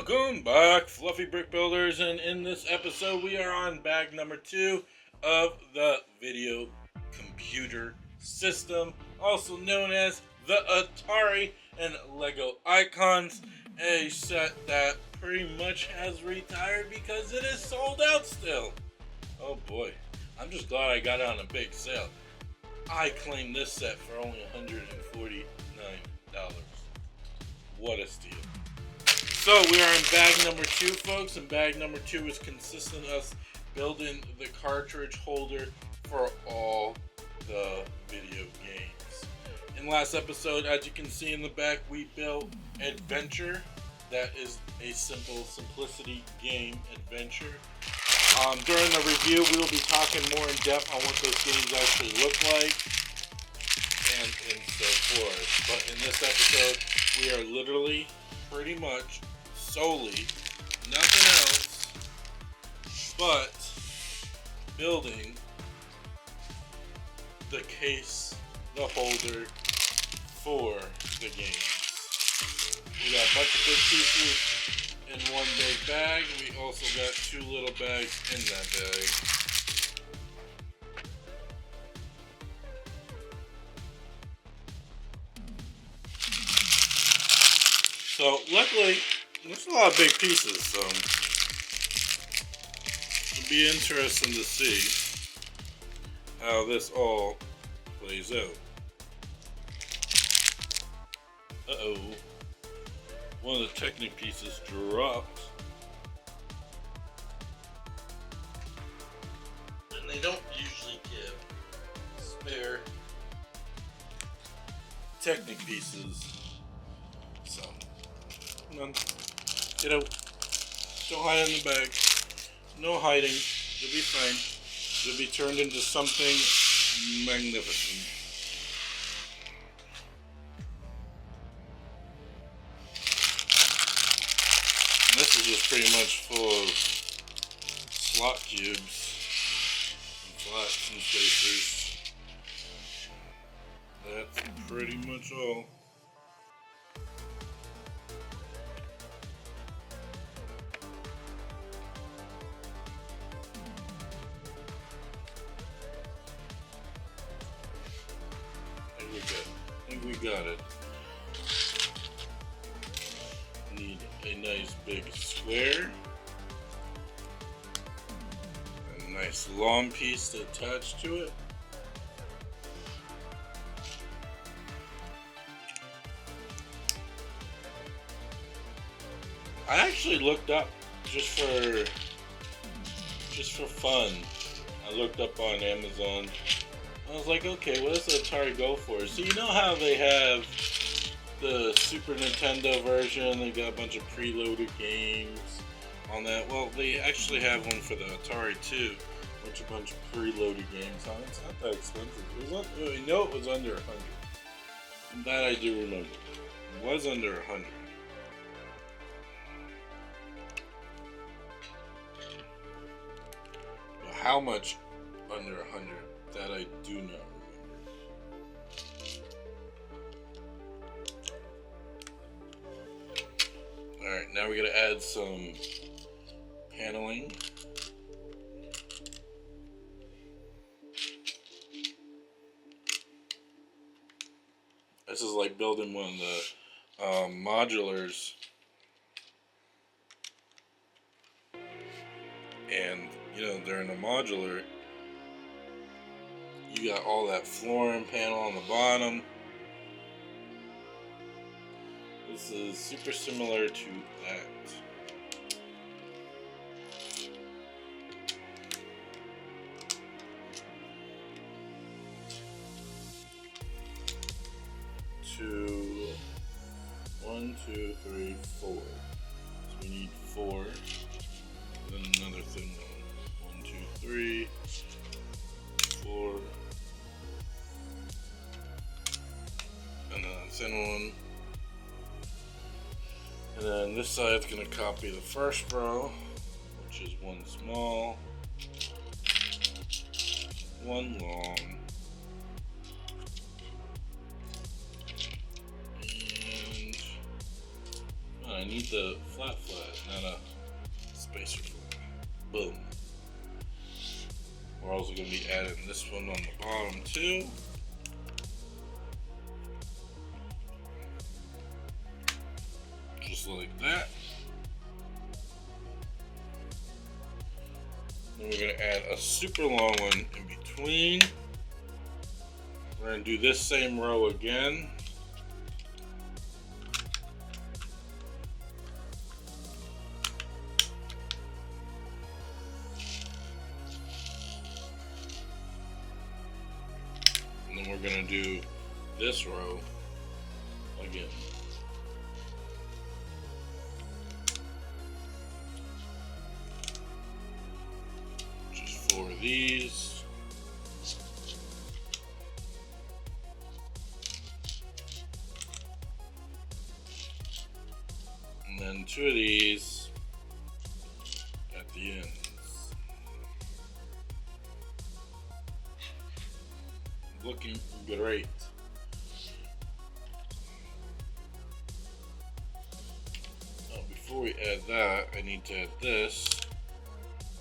Welcome back, Fluffy Brick Builders, and in this episode we are on bag number 2 of the video computer system, also known as the Atari and Lego Icons, a set that pretty much has retired because it is sold out still. Oh boy, I'm just glad I got it on a big sale. I claimed this set for only $149. What a steal. So we are in bag number 2, folks, and bag number 2 is consisting of us building the cartridge holder for all the video games. In last episode, as you can see in the back, we built Adventure. That is a simple simplicity game adventure. During the review, we will be talking more in depth on what those games actually look like and so forth. But in this episode, we are literally pretty much solely nothing else but building the case, the holder for the game. We got a bunch of big pieces in one big bag. We also got 2 little bags in that bag. So luckily, there's a lot of big pieces, so it'll be interesting to see how this all plays out. Uh-oh. One of the Technic pieces dropped. And they don't usually give spare Technic pieces. So, come on. Get out. Don't hide in the bag. No hiding. You'll be fine. You'll be turned into something magnificent. And this is just pretty much full of slot cubes and flats and spacers. That's pretty much all. I think we got it. Need a nice big square. A nice long piece to attach to it. I actually looked up just for fun. I looked up on Amazon. I was like, okay, what does the Atari go for? So you know how they have the Super Nintendo version, they got a bunch of preloaded games on that. Well, they actually have one for the Atari too, which a bunch of preloaded games on it. It's not that expensive. I know it was under $100. That I do remember. It was under $100. But how much under $100? That I do not remember. Alright, now we're going to add some paneling. This is like building one of the modulars. And, you know, during the modular, you got all that flooring panel on the bottom. This is super similar to that. One, two, three, 4. So we need 4. Then another thing. 1, 2, 3, 4. And a thin one. And then this side's going to copy the first row, which is 1 small, 1 long, and on, I need the flat, not a spacer flat. Boom. We're also going to be adding this one on the bottom too. Just like that. Then we're going to add a super long one in between. We're going to do this same row again. And then we're going to do this row again. Just 4 of these. And then 2 of these at the ends. Looking great. Now before we add that, I need to add this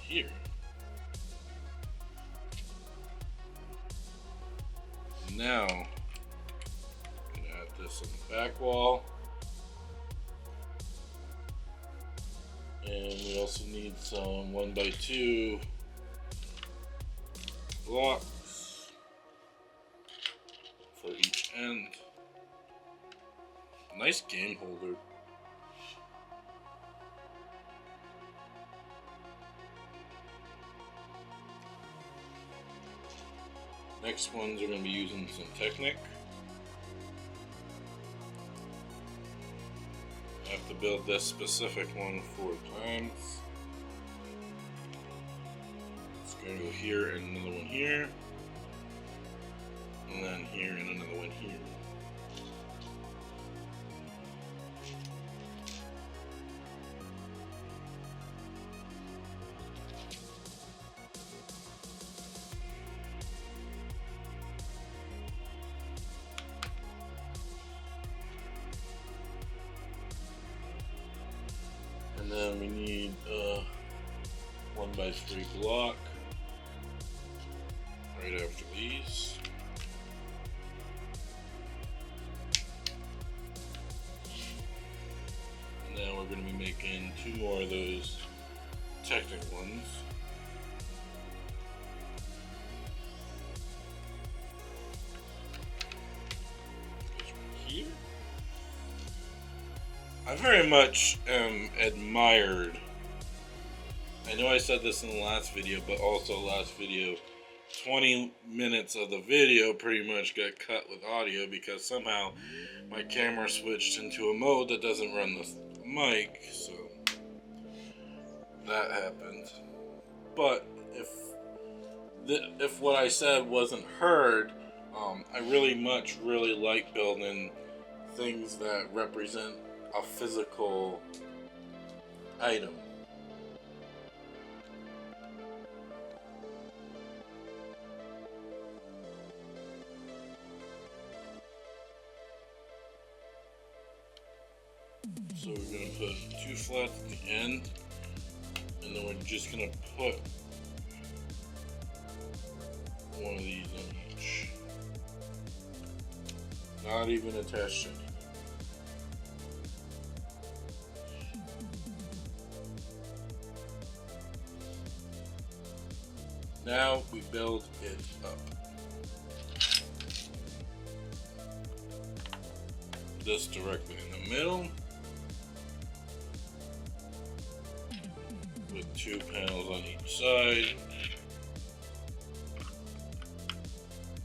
here. Now, I'm gonna add this on the back wall. And we also need some 1x2 blocks for each end. Nice game holder. Next ones are going to be using some Technic. I have to build this specific one 4 times. It's going to go here and another one here. And then here and another one here. And then we need a 1x3 block right after these. And then we're going to be making 2 more of those Technic ones. Here. I very much admired, I know I said this in the last video, but also last video, 20 minutes of the video pretty much got cut with audio because somehow my camera switched into a mode that doesn't run the mic, so that happened. But if what I said wasn't heard, I really like building things that represent a physical item. So we're going to put 2 flats at the end, and then we're just going to put one of these on each. Not even attached to anything. Now we build it up. This directly in the middle with 2 panels on each side.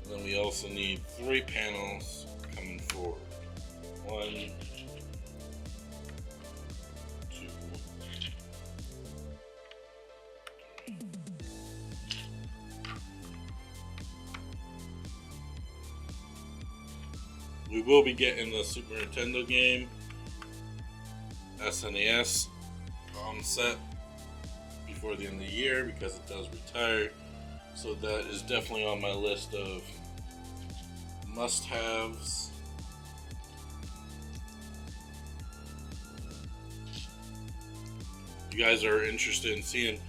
And then we also need 3 panels coming forward. 1, 2. We will be getting the Super Nintendo game, SNES set before the end of the year because it does retire. So that is definitely on my list of must-haves. you guys are interested in seeing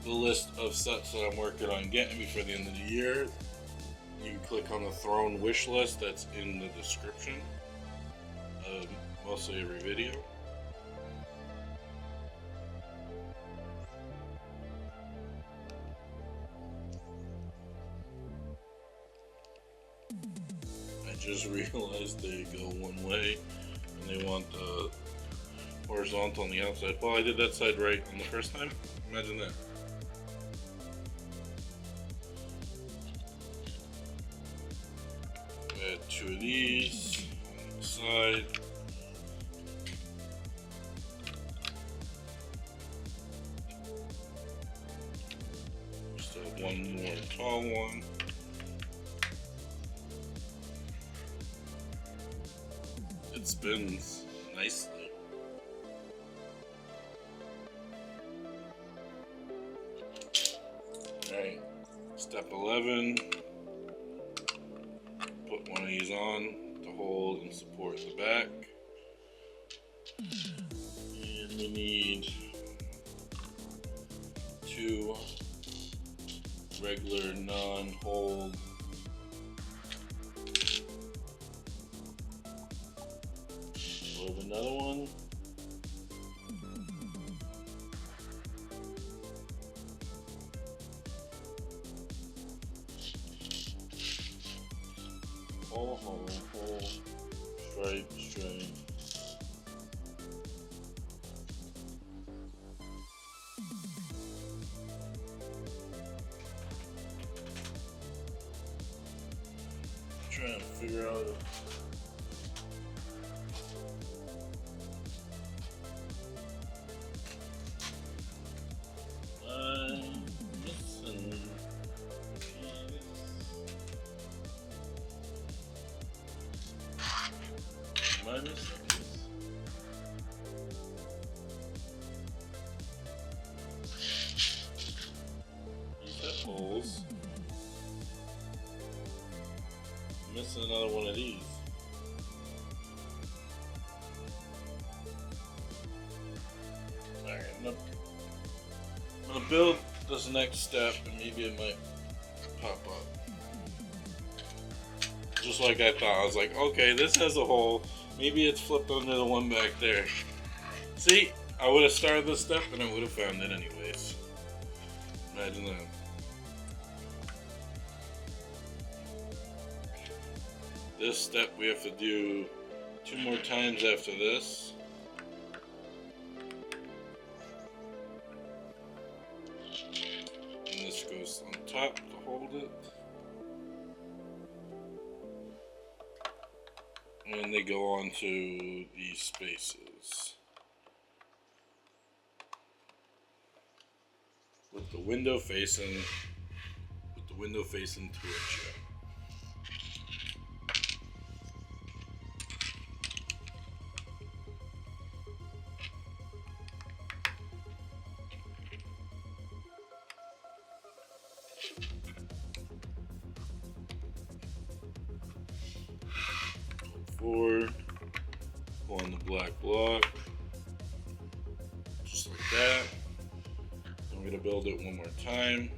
the list of sets that I'm working on getting before the end of the year, you can click on the Throne wish list that's in the description of mostly every video. I just realized they go one way and they want the horizontal on the outside. Well, I did that side right on the first time. Imagine that. Add 2 of these on the side. Still one more tall one. It spins nicely. Alright, step 11. Put one of these on to hold and support the back. And we need 2 regular non-hold with another one. Hole, stripe. Trying to figure out minus. These have holes. Missing another one of these. Alright, I'm gonna build this next step and maybe it might pop up. Just like I thought. I was like, okay, this has a hole. Maybe it's flipped under the one back there. See, I would have started this step and I would have found it anyways. Imagine that. This step we have to do 2 more times after this. And this goes on top to hold it. And they go onto these spaces. With the window facing towards you. Forward, go on the black block, just like that. I'm going to build it one more time.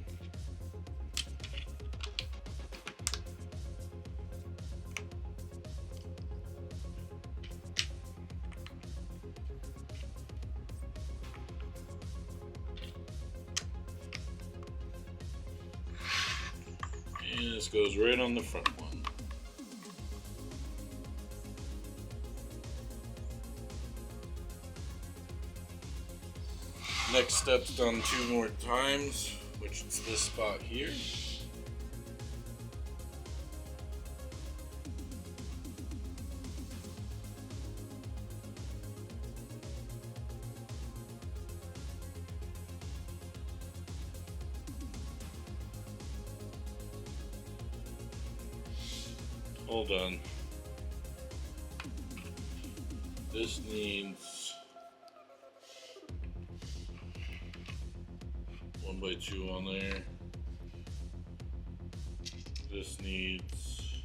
And this goes right on the front one. Next step's done 2 more times, which is this spot here. Hold on. This needs 1x2 on there. This needs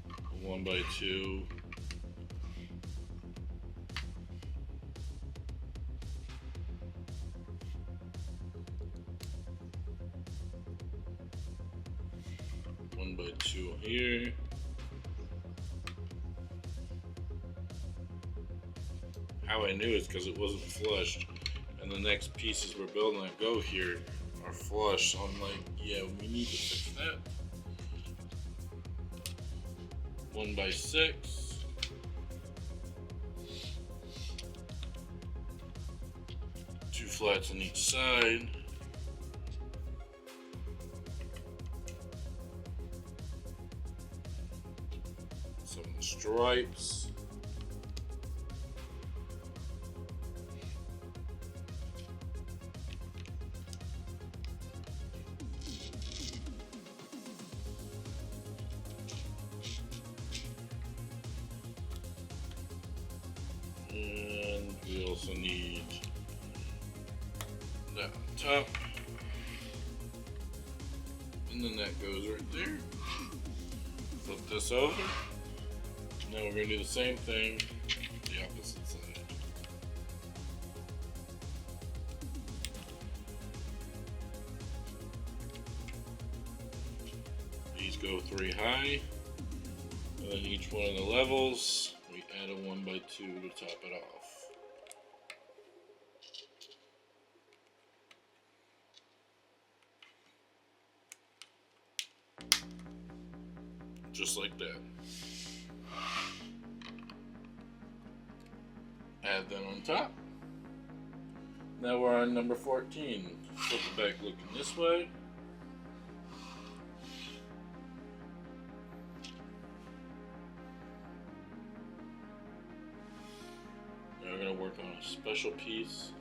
a 1x2. 1x2 here. How I knew is because it wasn't flushed, and the next pieces we're building that go here are flush. So I'm like, yeah, we need to fix that. 1x6. Two flats on each side. Some stripes. And we also need that on top. And then that goes right there. Flip this over. Now we're going to do the same thing, the opposite side. These go 3 high. And then each one of the levels, we add a 1x2 to top it off. Just like that. Add that on top. Now we're on number 14. Flip it back looking this way. Now we're going to work on a special piece.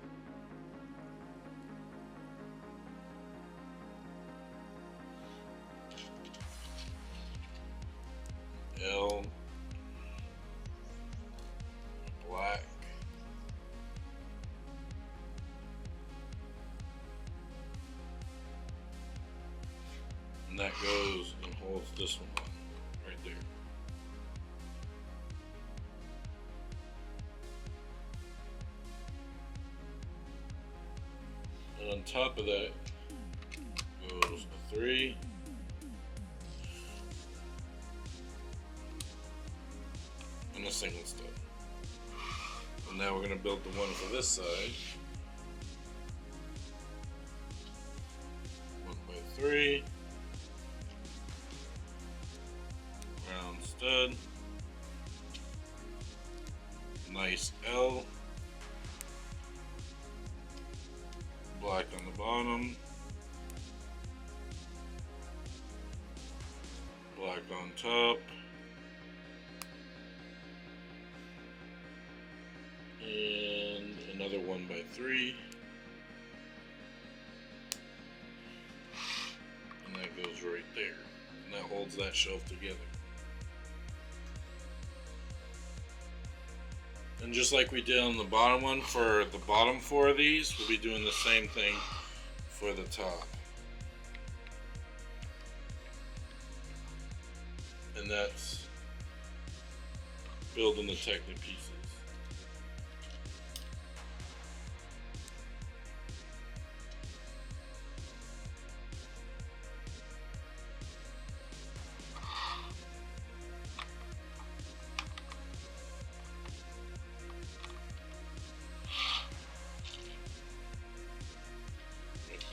L. Black. And that goes and holds this one on right there. And on top of that goes a 3. And a single step. And now we're going to build the one for this side. 1x3. Round stud. Nice L. Black on the bottom. Black on top. And another 1x3. And that goes right there. And that holds that shelf together. And just like we did on the bottom one for the bottom 4 of these, we'll be doing the same thing for the top. And that's building the Technic pieces.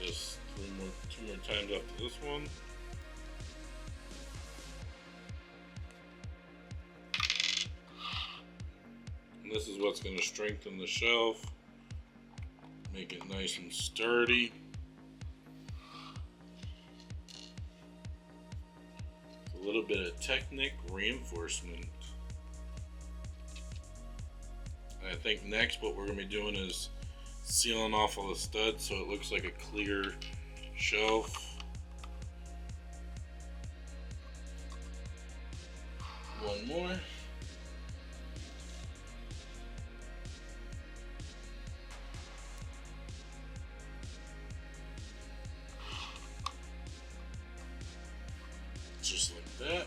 This two more times after this one. And this is what's going to strengthen the shelf, make it nice and sturdy. A little bit of Technic reinforcement. And I think next what we're going to be doing is sealing off all the studs so it looks like a clear shelf. One more. Just like that.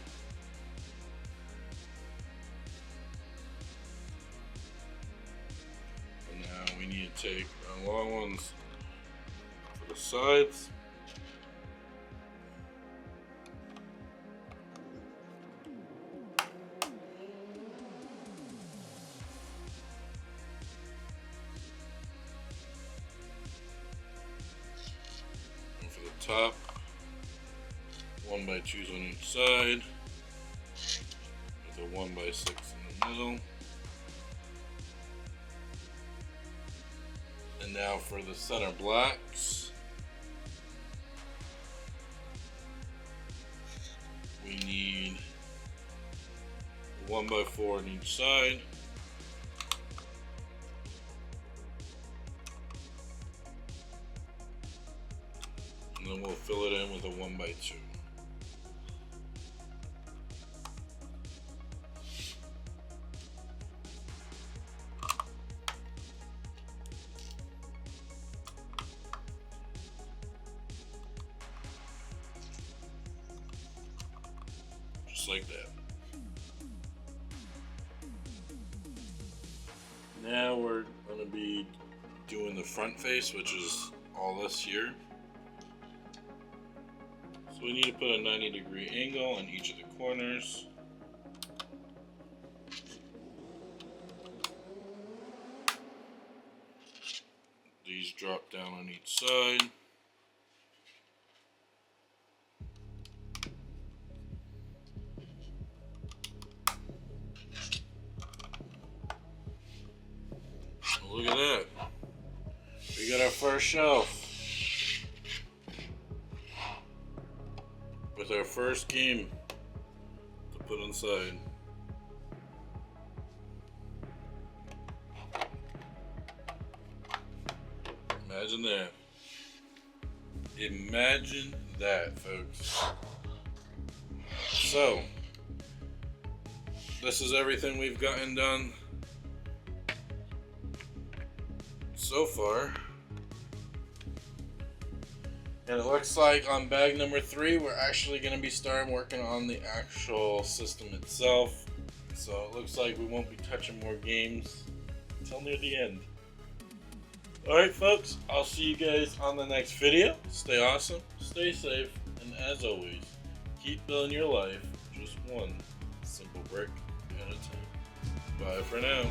And now we need to take our long ones for the sides. top, 1x2s on each side, with a 1x6 in the middle. And now for the center blocks, we need 1x4 on each side. And then we'll fill it in with a 1x2. Just like that. Now we're going to be doing the front face, which is all this here. So we need to put a 90-degree angle on each of the corners. These drop down on each side. Look at that. We got our first shelf with our first game to put inside. Imagine that. Imagine that, folks. So, this is everything we've gotten done so far, and it looks like on bag number 3 we're actually going to be starting working on the actual system itself, so it looks like we won't be touching more games until near the end. Alright folks, I'll see you guys on the next video. Stay awesome, stay safe, and as always, keep building your life just one simple brick at a time. Bye for now.